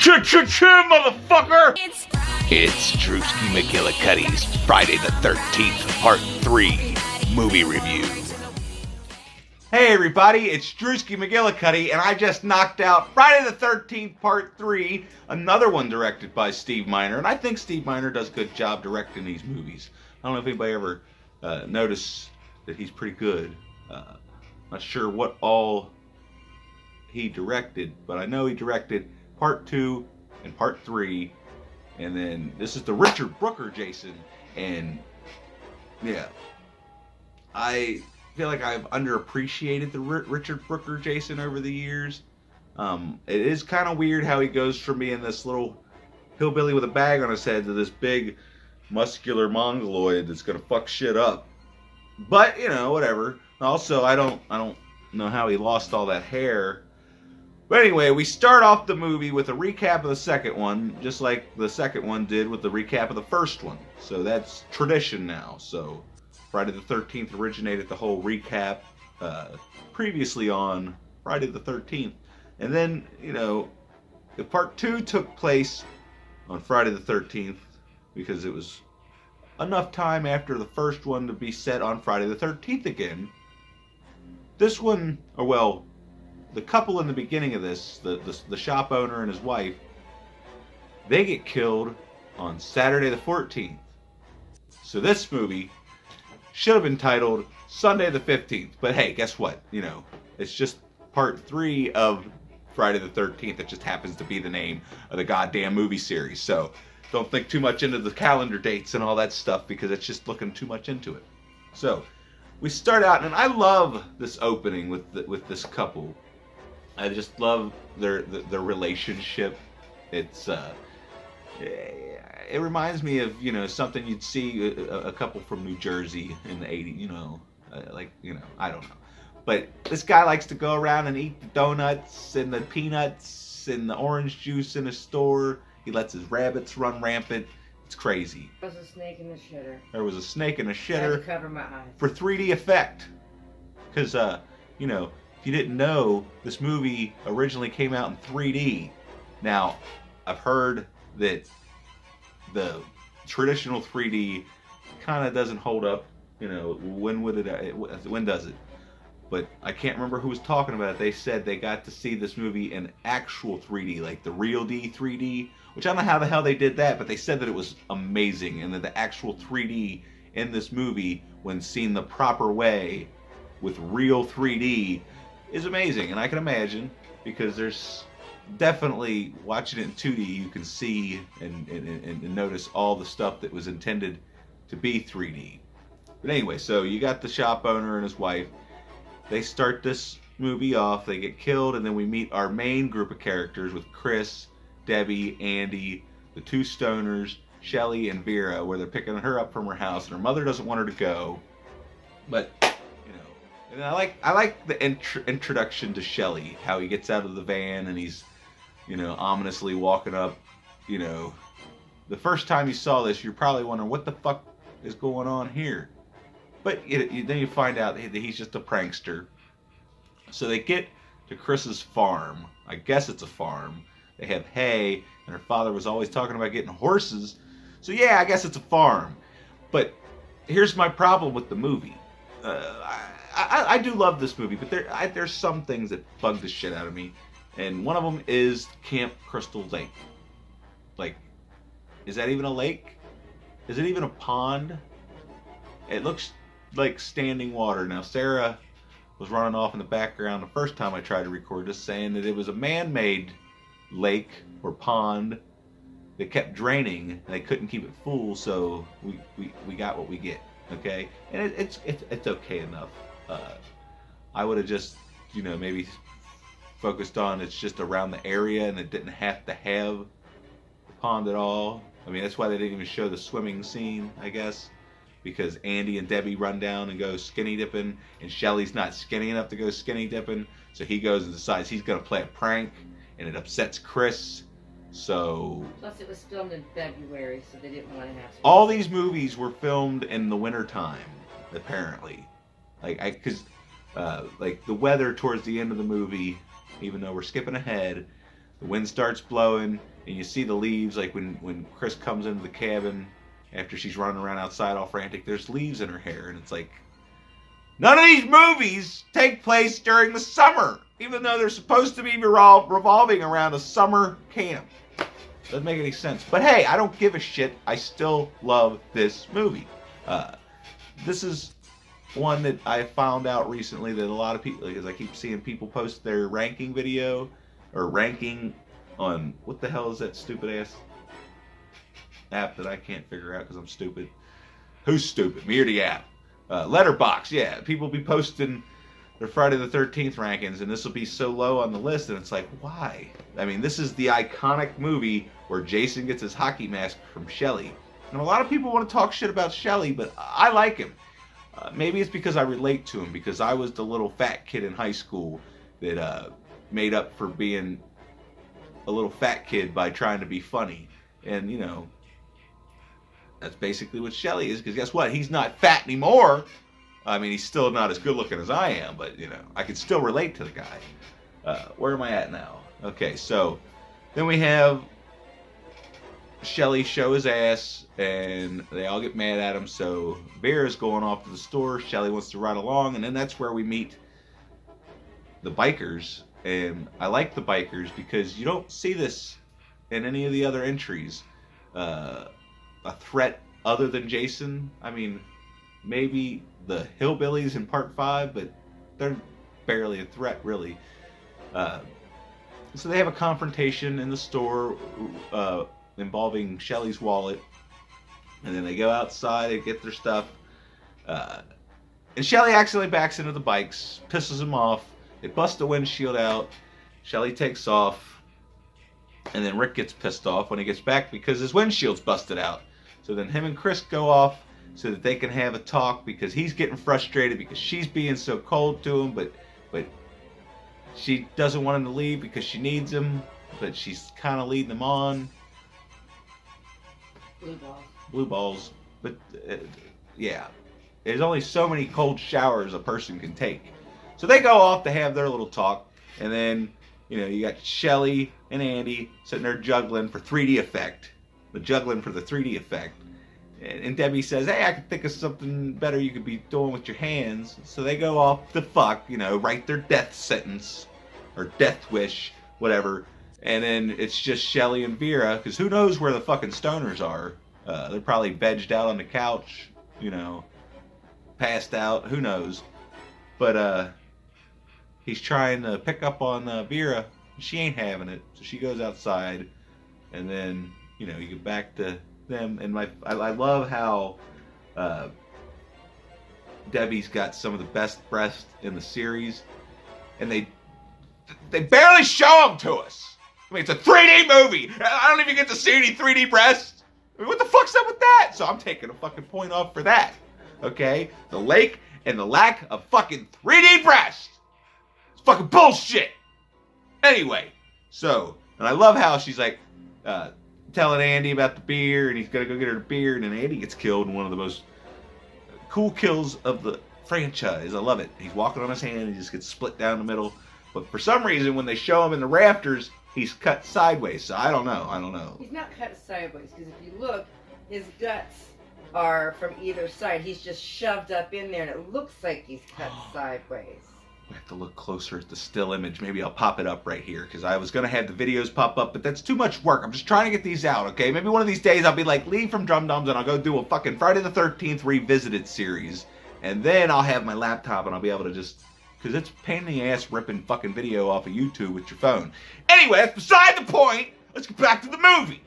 Motherfucker! It's Drewski McGillicuddy's Friday the 13th, Part 3 movie review. Hey everybody, it's Drewski McGillicuddy, and I just knocked out Friday the 13th, Part 3, another one directed by Steve Miner, and I think Steve Miner does a good job directing these movies. I don't know if anybody ever noticed that he's pretty good. Not sure what all he directed, but I know he directed Part 2 and Part 3, and then this is the Richard Brooker Jason, and yeah, I feel like I've underappreciated the Richard Brooker Jason over the years. It is kind of weird how he goes from being this little hillbilly with a bag on his head to this big muscular mongoloid that's gonna fuck shit up. But you know, whatever. Also, I don't know how he lost all that hair. But anyway, we start off the movie with a recap of the second one, just like the second one did with the recap of the first one. So that's tradition now. So Friday the 13th originated the whole recap previously on Friday the 13th. And then, you know, the Part 2 took place on Friday the 13th because it was enough time after the first one to be set on Friday the 13th again. This one, or well, the couple in the beginning of this, the shop owner and his wife, they get killed on Saturday the 14th. So this movie should have been titled Sunday the 15th. But hey, guess what? You know, it's just Part 3 of Friday the 13th. It just happens to be the name of the goddamn movie series. So don't think too much into the calendar dates and all that stuff, because it's just looking too much into it. So we start out, and I love this opening with this couple. I just love their relationship. It's it reminds me of, you know, something you'd see a couple from New Jersey in the 80s, you know, like, you know, I don't know. But this guy likes to go around and eat the donuts and the peanuts and the orange juice in his store. He lets his rabbits run rampant. It's crazy. There was a snake in the shitter. There was a snake in a I shitter. had to cover my eyes. For 3D effect. Because, you know, if you didn't know, this movie originally came out in 3D. Now, I've heard that the traditional 3D kind of doesn't hold up. You know, when does it? But I can't remember who was talking about it. They said they got to see this movie in actual 3D, like the real 3D, which I don't know how the hell they did that, but they said that it was amazing, and that the actual 3D in this movie, when seen the proper way with real 3D, is amazing. And I can imagine, because there's definitely, watching it in 2D, you can see and notice all the stuff that was intended to be 3D. But anyway, so you got the shop owner and his wife. They start this movie off, they get killed, and then we meet our main group of characters with Chris, Debbie, Andy, the two stoners, Shelly, and Vera, where they're picking her up from her house, and her mother doesn't want her to go. But, you know, and I like the introduction to Shelly, how he gets out of the van and he's, you know, ominously walking up. You know, the first time you saw this, you're probably wondering what the fuck is going on here. But then you find out that he's just a prankster. So they get to Chris's farm. I guess it's a farm. They have hay, and her father was always talking about getting horses. So yeah, I guess it's a farm. But here's my problem with the movie. I do love this movie, but there's some things that bug the shit out of me. And one of them is Camp Crystal Lake. Like, is that even a lake? Is it even a pond? It looks like standing water. Now, Sarah was running off in the background the first time I tried to record this, saying that it was a man-made lake or pond that kept draining, and they couldn't keep it full, so we got what we get. Okay, and it's okay enough. I would have just, you know, maybe focused on it's just around the area, and it didn't have to have the pond at all. I mean, that's why they didn't even show the swimming scene, I guess. Because Andy and Debbie run down and go skinny dipping, and Shelly's not skinny enough to go skinny dipping, so he goes and decides he's going to play a prank, and it upsets Chris. So plus it was filmed in February, so they didn't want to have all these movies were filmed in the winter time, apparently. Like the weather towards the end of the movie, even though we're skipping ahead, the wind starts blowing, and you see the leaves, like when Chris comes into the cabin after she's running around outside all frantic, there's leaves in her hair, and it's like, none of these movies take place during the summer, even though they're supposed to be revolving around a summer camp. Doesn't make any sense. But hey, I don't give a shit. I still love this movie. This is one that I found out recently that a lot of people, because I keep seeing people post their ranking video, or ranking on, what the hell is that stupid ass app that I can't figure out because I'm stupid? Who's stupid? Me or the app? Letterbox, yeah. People be posting their Friday the 13th rankings, and this will be so low on the list, and it's like, why? I mean, this is the iconic movie where Jason gets his hockey mask from Shelley. And a lot of people want to talk shit about Shelley, but I like him. Maybe it's because I relate to him, because I was the little fat kid in high school that made up for being a little fat kid by trying to be funny. And, you know, that's basically what Shelley is, because guess what? He's not fat anymore. I mean, he's still not as good looking as I am, but, you know, I can still relate to the guy. Where am I at now? Okay, so then we have Shelley show his ass, and they all get mad at him, so Vera's going off to the store. Shelley wants to ride along, and then that's where we meet the bikers. And I like the bikers because you don't see this in any of the other entries. A threat other than Jason. I mean, maybe the hillbillies in part 5, but they're barely a threat, really. So they have a confrontation in the store involving Shelley's wallet, and then they go outside and get their stuff. And Shelley accidentally backs into the bikes, pisses him off. They bust the windshield out. Shelley takes off, and then Rick gets pissed off when he gets back because his windshield's busted out. So then him and Chris go off so that they can have a talk, because he's getting frustrated because she's being so cold to him, but she doesn't want him to leave because she needs him, but she's kind of leading him on. Blue balls. But yeah, there's only so many cold showers a person can take. So they go off to have their little talk, and then, you know, you got Shelley and Andy sitting there juggling for 3D effect. The juggling for the 3D effect. And Debbie says, hey, I can think of something better you could be doing with your hands. So they go off to fuck, you know, write their death sentence, or death wish, whatever. And then it's just Shelley and Vera, because who knows where the fucking stoners are. They're probably vegged out on the couch, you know, passed out, who knows. But he's trying to pick up on Vera. She ain't having it, so she goes outside. And then, you know, you get back to them. And I love how Debbie's got some of the best breasts in the series. And they barely show them to us. I mean, it's a 3D movie. I don't even get to see any 3D breasts. I mean, what the fuck's up with that? So I'm taking a fucking point off for that. Okay? The lake and the lack of fucking 3D breasts. It's fucking bullshit. Anyway, so, and I love how she's like telling Andy about the beer, and he's gonna go get her the beer, and then Andy gets killed in one of the most cool kills of the franchise. I love it. He's walking on his hand, and he just gets split down the middle. But for some reason, when they show him in the rafters, he's cut sideways. So I don't know. He's not cut sideways, because if you look, his guts are from either side. He's just shoved up in there, and it looks like he's cut sideways. I have to look closer at the still image. Maybe I'll pop it up right here, because I was going to have the videos pop up, but that's too much work. I'm just trying to get these out, okay? Maybe one of these days I'll be like, leave from Drum Dums, and I'll go do a fucking Friday the 13th Revisited series. And then I'll have my laptop, and I'll be able to just... because it's a pain in the ass ripping fucking video off of YouTube with your phone. Anyway, that's beside the point. Let's get back to the movie.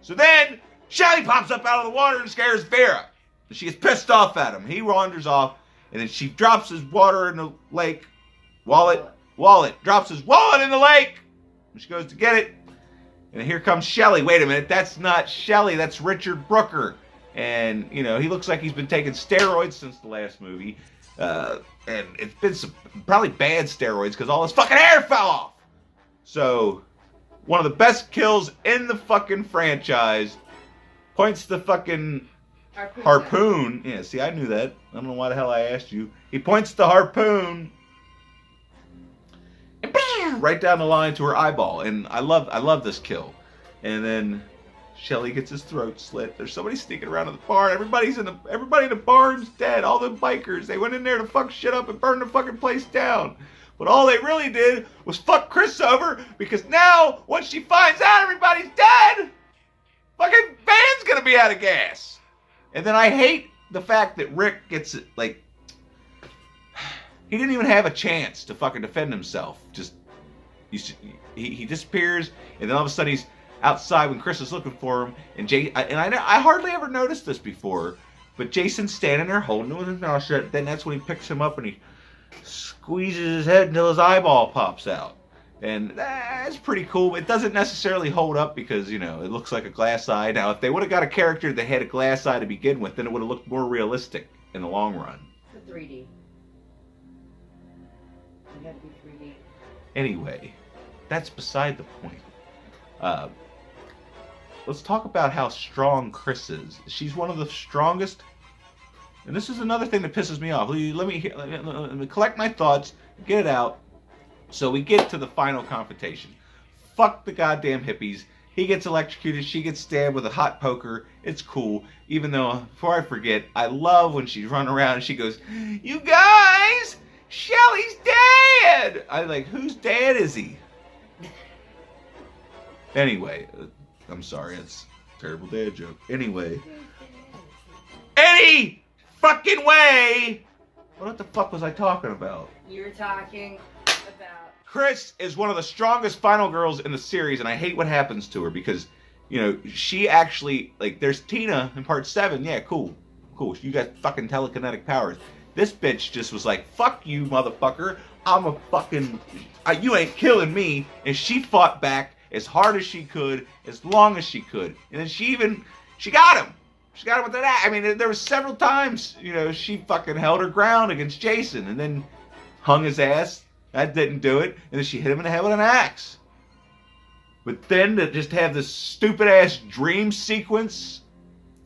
So then, Shelley pops up out of the water and scares Vera. And she gets pissed off at him. He wanders off, and then she drops his water in the lake. Wallet. Drops his wallet in the lake. And she goes to get it. And here comes Shelley. Wait a minute, that's not Shelley, that's Richard Brooker. And, you know, he looks like he's been taking steroids since the last movie. And it's been some probably bad steroids, because all his fucking hair fell off. So, one of the best kills in the fucking franchise. Points the fucking harpoon. Yeah, see, I knew that. I don't know why the hell I asked you. He points the harpoon. And right down the line to her eyeball. And I love this kill. And then Shelly gets his throat slit. There's somebody sneaking around in the barn. Everybody in the barn's dead. All the bikers. They went in there to fuck shit up and burn the fucking place down. But all they really did was fuck Chris over, because now, once she finds out everybody's dead, fucking van's gonna be out of gas. And then I hate the fact that Rick gets it, like, he didn't even have a chance to fucking defend himself. Just, he disappears, and then all of a sudden he's outside when Chris is looking for him, and I hardly ever noticed this before, but Jason's standing there holding him with his mouth shut. Then that's when he picks him up and he squeezes his head until his eyeball pops out, and that's pretty cool. It doesn't necessarily hold up because, you know, it looks like a glass eye. Now, if they would have got a character that had a glass eye to begin with, then it would have looked more realistic in the long run. The 3D. It had to be 3D. Anyway, that's beside the point. Let's talk about how strong Chris is. She's one of the strongest, and this is another thing that pisses me off. Let me collect my thoughts, get it out, so we get to the final confrontation. Fuck the goddamn hippies. He gets electrocuted, she gets stabbed with a hot poker. It's cool, even though, before I forget, I love when she's running around and she goes, "You guys, Shelly's dead!" I'm like, whose dad is he? Anyway, I'm sorry, it's a terrible dad joke. Anyway. Any fucking way! What the fuck was I talking about? You were talking about... Chris is one of the strongest final girls in the series, and I hate what happens to her because, you know, she actually, like, there's Tina in part 7. Yeah, cool. Cool. You got fucking telekinetic powers. This bitch just was like, fuck you, motherfucker. I'm a fucking... you ain't killing me. And she fought back as hard as she could, as long as she could. And then she got him. She got him with that. I mean, there was several times, you know, she fucking held her ground against Jason and then hung his ass. That didn't do it. And then she hit him in the head with an axe. But then to just have this stupid ass dream sequence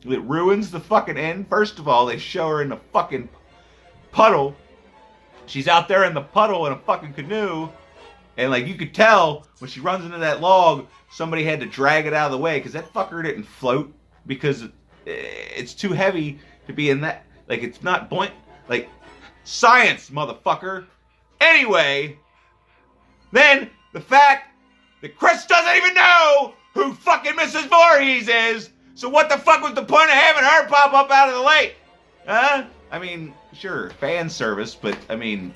that ruins the fucking end. First of all, they show her in the fucking puddle. She's out there in the puddle in a fucking canoe. And, like, you could tell when she runs into that log, somebody had to drag it out of the way because that fucker didn't float because it's too heavy to be in that. Like, it's not buoyant. Like, science, motherfucker. Anyway, then the fact that Chris doesn't even know who fucking Mrs. Voorhees is. So what the fuck was the point of having her pop up out of the lake? Huh? I mean, sure, fan service, but, I mean...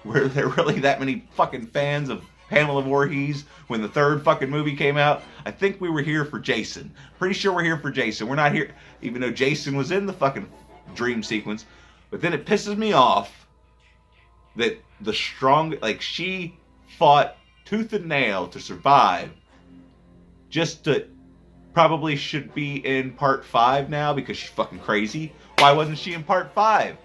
Were there really that many fucking fans of Pamela Voorhees when the third fucking movie came out? I think we were here for Jason. Pretty sure we're here for Jason. We're not here, even though Jason was in the fucking dream sequence. But then it pisses me off that the strong, like, she fought tooth and nail to survive. Just to, probably should be in part 5 now because she's fucking crazy. Why wasn't she in part 5?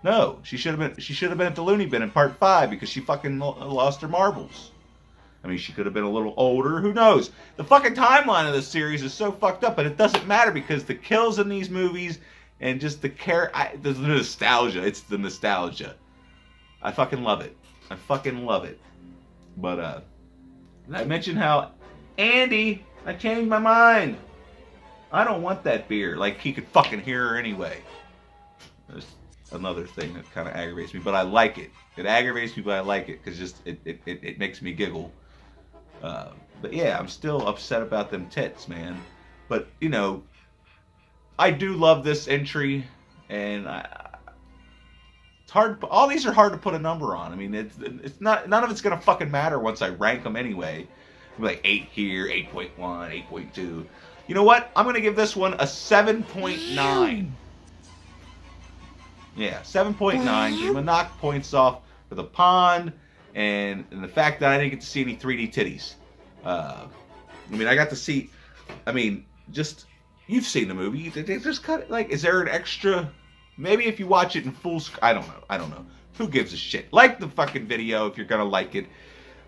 No, she should have been at the Looney Bin in part 5 because she fucking lost her marbles. I mean, she could have been a little older. Who knows? The fucking timeline of this series is so fucked up, but it doesn't matter because the kills in these movies and just the nostalgia. It's the nostalgia. I fucking love it. I fucking love it. But did I mention how Andy? I changed my mind. I don't want that beer. Like he could fucking hear her anyway. There's another thing that kind of aggravates me, but I like it. It aggravates me, but I like it because just it makes me giggle. But yeah, I'm still upset about them tits, man. But you know, I do love this entry, and it's hard. All these are hard to put a number on. I mean, it's not. None of it's gonna fucking matter once I rank them anyway. Like 8 here, 8.1, 8.2. You know what? I'm gonna give this one a 7.9. Yeah, 7.9. Give him a knock points off for the pond and the fact that I didn't get to see any 3D titties. I mean, I got to see. I mean, just you've seen the movie. They just cut it. Like, is there an extra? Maybe if you watch it in full. I don't know. I don't know. Who gives a shit? Like the fucking video if you're gonna like it.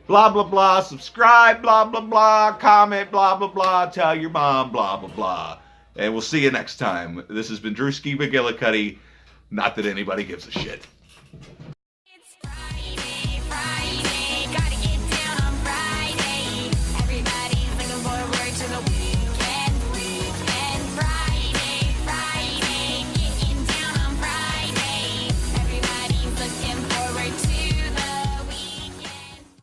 Blah blah blah. Subscribe. Blah blah blah. Comment. Blah blah blah. Tell your mom. Blah blah blah. And we'll see you next time. This has been Drewski McGillicuddy. Not that anybody gives a shit.